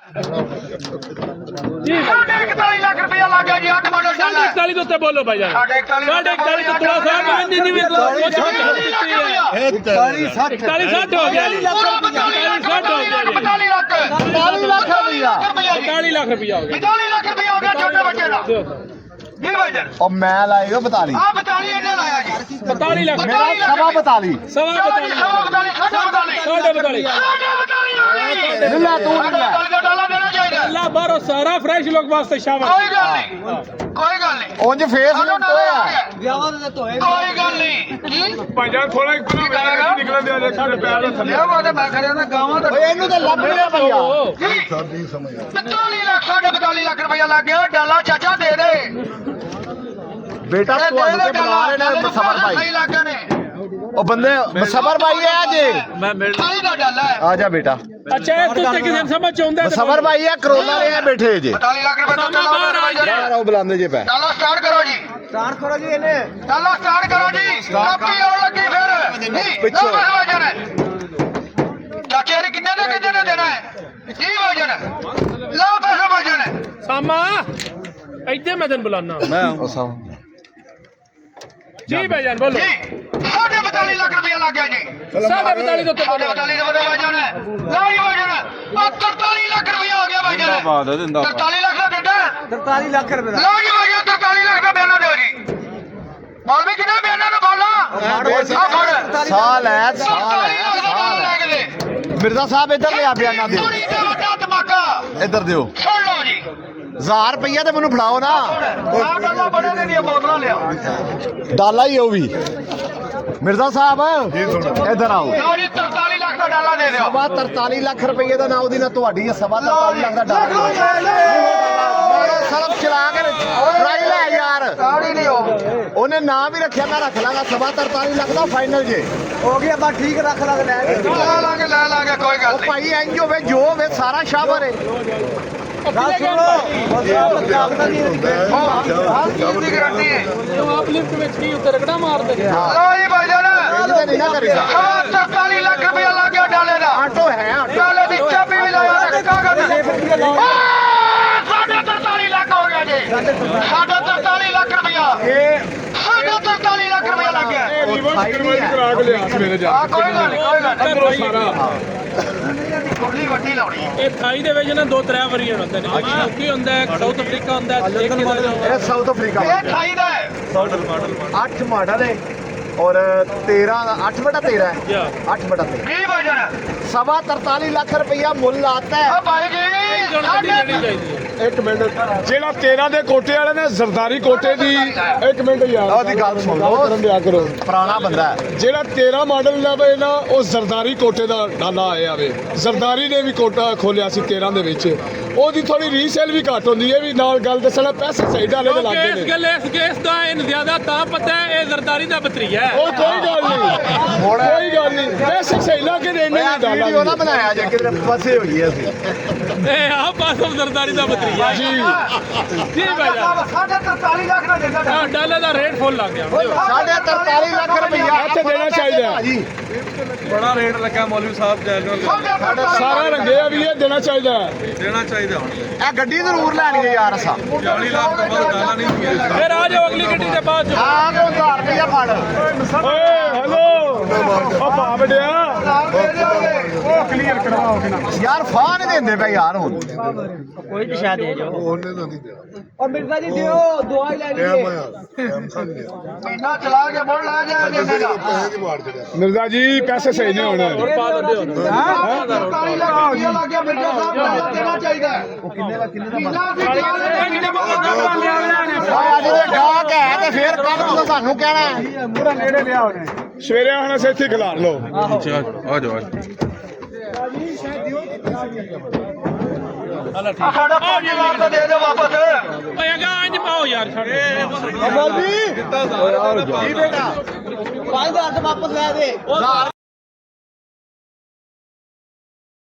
जी 41 लाख रुपया लग गया जी 8 मॉडल चल रहा है 41 तो बोलो भाई जान 41 तो थोड़ा सा नहीं नहीं 41 60 हो गया 41 60 हो गया 42 लाख रुपया 42 लाख रुपया हो गया 42 लाख रुपया हो गया छोटे बच्चे का जी भाई जान और मैं लाएगा 42 हां 42 इन्हें लाया जी 42 लाख मेरा सवा 42 सवा 42 ला तू अल्लाह बारो सारा फ्रेश लोग वास्ते शाबाश कोई गल नहीं उंज फेस नहीं होया कोई गल नहीं ਭਾਈਜਾਨ ਥੋੜਾ ਇੱਕ ਨੂੰ ਨਿਕਲਣ ਦੇ ਦੇ ਸਾਡੇ ਪੈਰ ਦਾ ਥੱਲੇ ਇਹ ਬਾਤ ਮੈਂ ਖੜਿਆ ਨਾ ਗਾਵਾਂ ਦਾ ਓਏ ਇਹਨੂੰ ਤਾਂ ਲੱਭ ਲਿਆ ਭਈਆ 42 ਲੱਖ 42 ਲੱਖ ਰੁਪਇਆ ਲੱਗ ਗਿਆ ਡਾਲਾ ਚਾਚਾ ਦੇ ਦੇ बेटा ਤੁਹਾਨੂੰ ਤੇ ਬੁਲਾ ਰਹੇ ਨੇ ਮਸਬਰ ਭਾਈ ਸਹੀ ਲੱਗ ਨੇ ਉਹ ਬੰਦੇ ਮਸਬਰ ਭਾਈ ਆ ਜੇ ਮੈਂ ਸਾਈ ਦਾ ਡਾਲਾ ਹੈ ਆ ਜਾ ਬੇਟਾ ਅੱਛਾ ਇਸ ਤੋਂ ਕਿਸੇ ਨੂੰ ਸਮਝ ਆਉਂਦਾ ਮਸਬਰ ਭਾਈ ਆ ਕਰੋਨਾ ਲੈ ਬੈਠੇ ਜੇ 42 ਲੱਖ ਰੁਪਏ ਤੋਂ ਬਾਹਰ ਆਓ ਬੁਲਾਉਂਦੇ ਜੇ ਪੈ ਡਾਲਾ ਸਟਾਰਟ ਕਰੋ ਜੀ ਇਹਨੇ ਡਾਲਾ ਸਟਾਰਟ ਕਰੋ ਜੀ ਕਾਪੀ ਆਉਣ ਲੱਗੀ ਫਿਰ ਪਿੱਛੋਂ। ਚਾਚੇ ਨੇ ਕਿੰਨੇ ਦੇ ਦੇਣਾ ਹੈ ਜੀ ਵਜਨ ਲਓ ਪੈਸੇ ਵਜਨ ਸਾਮਾ ਇੱਥੇ ਮੈਂ ਤੈਨੂੰ ਬੁਲਾਣਾ ਮੈਂ ਉਹ ਜੀ ਭਾਈਜਾਨ ਬੋਲੋ ਜੀ 42 ਲੱਖ ਰੁਪਇਆ ਲੱਗ ਗਿਆ ਜੀ 42 ਤੋਂ 42 ਦੇ ਵਧੇ ਵਜਨ ਹੈ ਲਓ ਜੀ ਵਜਨ 43 ਲੱਖ ਰੁਪਇਆ ਹੋ ਗਿਆ ਵਜਨ 43 ਲੱਖ ਦਾ ਦਿੰਦਾ 43 ਲੱਖ ਰੁਪਏ ਦਾ ਲਓ ਜੀ ਵਜਨ 43 ਲੱਖ ਦਾ ਬਿਆਨਾ ਦਿਓ ਜੀ ਮੌਲਵੀ ਕਿੰਨਾ ਬਿਆਨਾ ਨੂੰ ਬੋਲੋ ਸਾਲ ਹੈ ਸਾਲ ਹੈ ਮਿਰਜ਼ਾ ਸਾਹਿਬ ਇੱਧਰ ਲਿਆ ਬਿਆਨਾ ਦਿਓ ਧਮਾਕਾ ਇੱਧਰ ਦਿਓ ਸੁਣ ਲਓ ਜੀ 1000 ਰੁਪਈਆ ਤੇ ਮੈਨੂੰ ਫੜਾਓ ਨਾ ਆਹ ਗੱਲਾਂ ਬੜੇ ਨੇ ਦੀਆਂ ਬੋਤਲਾਂ ਲਿਆ ਡਾਲਾ ਹੀ ਉਹ ਵੀ ਮਿਰਜ਼ਾ ਸਾਹਿਬ ਇੱਧਰ ਆਓ ਲਓ ਜੀ 43 ਲੱਖ ਦਾ ਡਾਲਾ ਦੇ ਦਿਓ ਸਵਾ 43 ਲੱਖ ਰੁਪਏ ਦਾ ਨਾ ਉਹਦੀ ਨਾ ਤੁਹਾਡੀ ਹੈ ਸਵਾ 43 ਲੱਖ ਦਾ ਡਾਲਾ ਸਲਫ ਚਲਾ ਕੇ ਟਰਾਈ ਲੈ ਯਾਰ ਕਾੜੀ ਨਹੀਂ ਹੋ ਉਹਨੇ ਨਾਂ ਵੀ ਰੱਖਿਆ ਮੈਂ ਰੱਖ ਲਾਂਗਾ ਸਵਾ 43 ਲੱਖ ਦਾ ਫਾਈਨਲ ਜੇ ਹੋ ਗਿਆ ਬਸ ਠੀਕ ਰੱਖ ਲੈ ਲੈ ਲਾਂਗੇ ਕੋਈ ਗੱਲ ਉਹ ਨਹੀਂ ਭਾਈ ਇੰਜ ਹੋਵੇ ਜੋ ਹੋਵੇ ਸਾਰਾ ਸ਼ਾਬਰ ਹੈ ਗੱਲ ਸੁਣੋ ਲੱਗਦਾ ਨਹੀਂ ਹਰ ਚੀਜ਼ ਦੀ ਗਾਰੰਟੀ ਹੈ ਆਪ ਲਿਫਟ ਵਿੱਚ ਕੀ ਉੱਤੇ ਰਗੜਾ ਮਾਰਦੇ ਨੇ ਲਓ ਜੀ ਭਾਈਜਾਨ ਇਹਦੇ ਨਹੀਂ ਨਾ ਕਰੀਦਾ 43 ਲੱਖ ਰੁਪਇਆ ਲੱਗ ਗਿਆ ਡਾਲੇ ਦਾ ਆਟੋ ਹੈ ਆਟੋ ਡਾਲੇ ਦੀ ਚਾਬੀ ਵੀ ਲਾਇਆ ਕਾਗਜ਼ ਸਾਡਾ 43 ਲੱਖ ਹੋ ਗਿਆ ਜੀ ਸਾਡਾ 43 ਲੱਖ ਰੁਪਇਆ ਇਹ ਸਾਡਾ 43 ਲੱਖ ਰੁਪਇਆ ਲੱਗ ਗਿਆ ਕਰਾ ਕੇ ਲਿਆ ਮੇਰੇ ਜਾ ਆ ਕੋਈ ਗੱਲ ਨਹੀਂ ਕੋਈ ਗੱਲ ਅੰਦਰੋਂ ਸਾਰਾ ਨਹੀਂ ਕੁਰਲੀ ਵੱਡੀ ਲਾਉਣੀ ਇਹ ਥਾਈ ਦੇ ਵਿੱਚ ਨਾ 2-3 ਵੇਰੀਐਂਟ ਹੁੰਦੇ ਨੇ ਇੱਕ ਕੀ ਹੁੰਦਾ ਹੈ ਸਾਊਥ ਅਫਰੀਕਾ ਹੁੰਦਾ ਹੈ ਇੱਕ ਇਹ ਸਾਊਥ ਅਫਰੀਕਾ ਇਹ 28 ਦਾ ਹੈ 8 ਮਾਡਲ ਹੈ ਔਰ 13 8/13 ਹੈ 8/13 ਕੀ ਵਜਨ ਸਵਾ 43 ਲੱਖ ਰੁਪਈਆ ਮੁੱਲ ਆਤਾ ਹੈ ਆ ਭਾਈ ਜੀ ਗੱਡੀ ਲੈਣੀ ਚਾਹੀਦੀ ਹੈ ਇੱਕ ਮਿੰਟ ਜਿਹੜਾ 13 ਦੇ ਕੋਟੇ ਵਾਲੇ ਨੇ ਜ਼ਰਦਾਰੀ ਕੋਟੇ ਦੀ ਇੱਕ ਮਿੰਟ ਯਾਰ ਉਹਦੀ ਗੱਲ ਸੁਣ ਲਓ ਕਰਨ ਦਿਆ ਕਰੋ ਪੁਰਾਣਾ ਬੰਦਾ ਹੈ ਜਿਹੜਾ 13 ਮਾਡਲ ਲਵੇ ਨਾ ਉਹ ਜ਼ਰਦਾਰੀ ਕੋਟੇ ਦਾ ਡਾਲਾ ਆਇਆ ਵੇ ਜ਼ਰਦਾਰੀ ਨੇ ਵੀ ਕੋਟਾ ਖੋਲਿਆ ਸੀ 13 ਦੇ ਵਿੱਚ ਉਹਦੀ ਥੋੜੀ ਰੀਸੇਲ ਵੀ ਘੱਟ ਹੁੰਦੀ ਹੈ ਵੀ ਨਾਲ ਗੱਲ ਦੱਸਣਾ ਪੈਸੇ ਸਹੀ ਡਾਲੇ ਦੇ ਲੱਗਦੇ ਇਸ ਨੇ ਗੱਲ ਇਸ ਕੇਸ ਦਾ ਇਹਨੂੰ ਜ਼ਿਆਦਾ ਤਾਂ ਪਤਾ ਹੈ ਇਹ ਜ਼ਰਦਾਰੀ ਦਾ ਬਤਰੀਆ ਹੈ ਉਹ ਕੋਈ ਗੱਲ ਨਹੀਂ ਕੋਈ ਗੱਲ ਨਹੀਂ ਪੈਸੇ ਸਹੀ ਲਾ ਕੇ ਦੇਣੇ ਮੈਂ ਡਾਲਾ ਵੀਡੀਓ ਨਾ ਬਣਾਇਆ ਜੇ ਕਿਤੇ ਫਸੇ ਹੋਈਏ ਅਸੀਂ ਇਹ ਆ ਪਾਸੋਂ ਜ਼ਰਦਾਰੀ ਦਾ ਬਤਰੀਆ ਹੈ ਜੀ ਜੀ ਭਾਈ ਸਾਡਾ 43 ਲੱਖ ਦਾ ਦਿੰਦਾ ਆ ਡਾਲੇ ਦਾ ਰੇਟ ਫੁੱਲ ਲੱਗ ਗਿਆ ਸਾਢੇ 43 ਲੱਖ ਰੁਪਈਆ ਇੱਥੇ ਦੇਣਾ ਚਾਹੀਦਾ ਜੀ ਬੜਾ ਰੇਟ ਲੱਗਾ ਮੌਲਵੀ ਸਾਹਿਬ ਜੈਨੂਅਲ ਸਾਰਾ ਰੰਗਿਆ ਵੀ ਇਹ ਦੇਣਾ ਚਾਹੀਦਾ ਹੈ ਦੇਣਾ ਚਾਹੀਦਾ ਹੁਣ ਇਹ ਗੱਡੀ ਜ਼ਰੂਰ ਲੈਣੀ ਹੈ ਯਾਰ ਅਸਾਂ 40 ਲੱਖ ਤੋਂ ਬਾਅਦ ਗਾਣਾ ਨਹੀਂ ਹੋਇਆ ਫਿਰ ਆ ਜਾਓ ਅਗਲੀ ਗੱਡੀ ਦੇ ਬਾਅਦ ਚ ਆ ਕੇ 1000 ਰੁਪਈਆ ਫੜ ਓਏ ਹੈਲੋ ਉਹ ਭਾ ਬੜਿਆ ਉਹ ਕਲੀਅਰ ਕਰਵਾਓ ਕਿ ਨਾ ਯਾਰ ਫਾਹ ਨਹੀਂ ਦਿੰਦੇ ਪਏ ਯਾਰ ਹੁਣ ਕੋਈ ਨਿਸ਼ਾ ਦੇ ਜੋ ਔਰ ਮਿਰਜ਼ਾ ਜੀ ਦਿਓ ਦੁਆ ਹੀ ਲੈਣੀ ਹੈ ਮਹੀਨਾ ਚਲਾ ਕੇ ਮੁੜ ਲਾ ਜਾਏਗਾ ਮਿਰਜ਼ਾ ਜੀ ਪੈਸੇ ਸਹੀ ਨਹੀਂ ਹੋਣੇ ਪਾ ਦਿੰਦੇ ਹੁਣ 43 ਲੱਖ ਰੁਪਇਆ ਲੱਗ ਗਿਆ ਮਿਰਜ਼ਾ ਸਾਹਿਬ ਨੂੰ ਦੇਣਾ ਚਾਹੀਦਾ ਉਹ ਕਿੰਨੇ ਦਾ ਮਹੀਨਾ ਅਸੀਂ ਅੱਜ ਦੇ ਗਾਹਕ ਹੈ ਤੇ ਫੇਰ ਕੱਲ ਨੂੰ ਸਾਨੂੰ ਕਹਿਣਾ ਹੈ। ਸਵੇਰੇ ਆਉਣਾ ਸੇ ਇੱਥੇ ਖਿਲਾਰ ਲਓ ਆ ਜਾਓ ਸਾਡਾ 5 ਲੱਖ ਦਾ ਦੇ ਦਿਓ ਵਾਪਸ ਓਏ ਅਗਾ ਇੰਜ ਪਾਓ ਯਾਰ ਛੱਡ ਜੀ ਬੇਟਾ 5000 ਵਾਪਸ ਲੈ ਦੇ 1000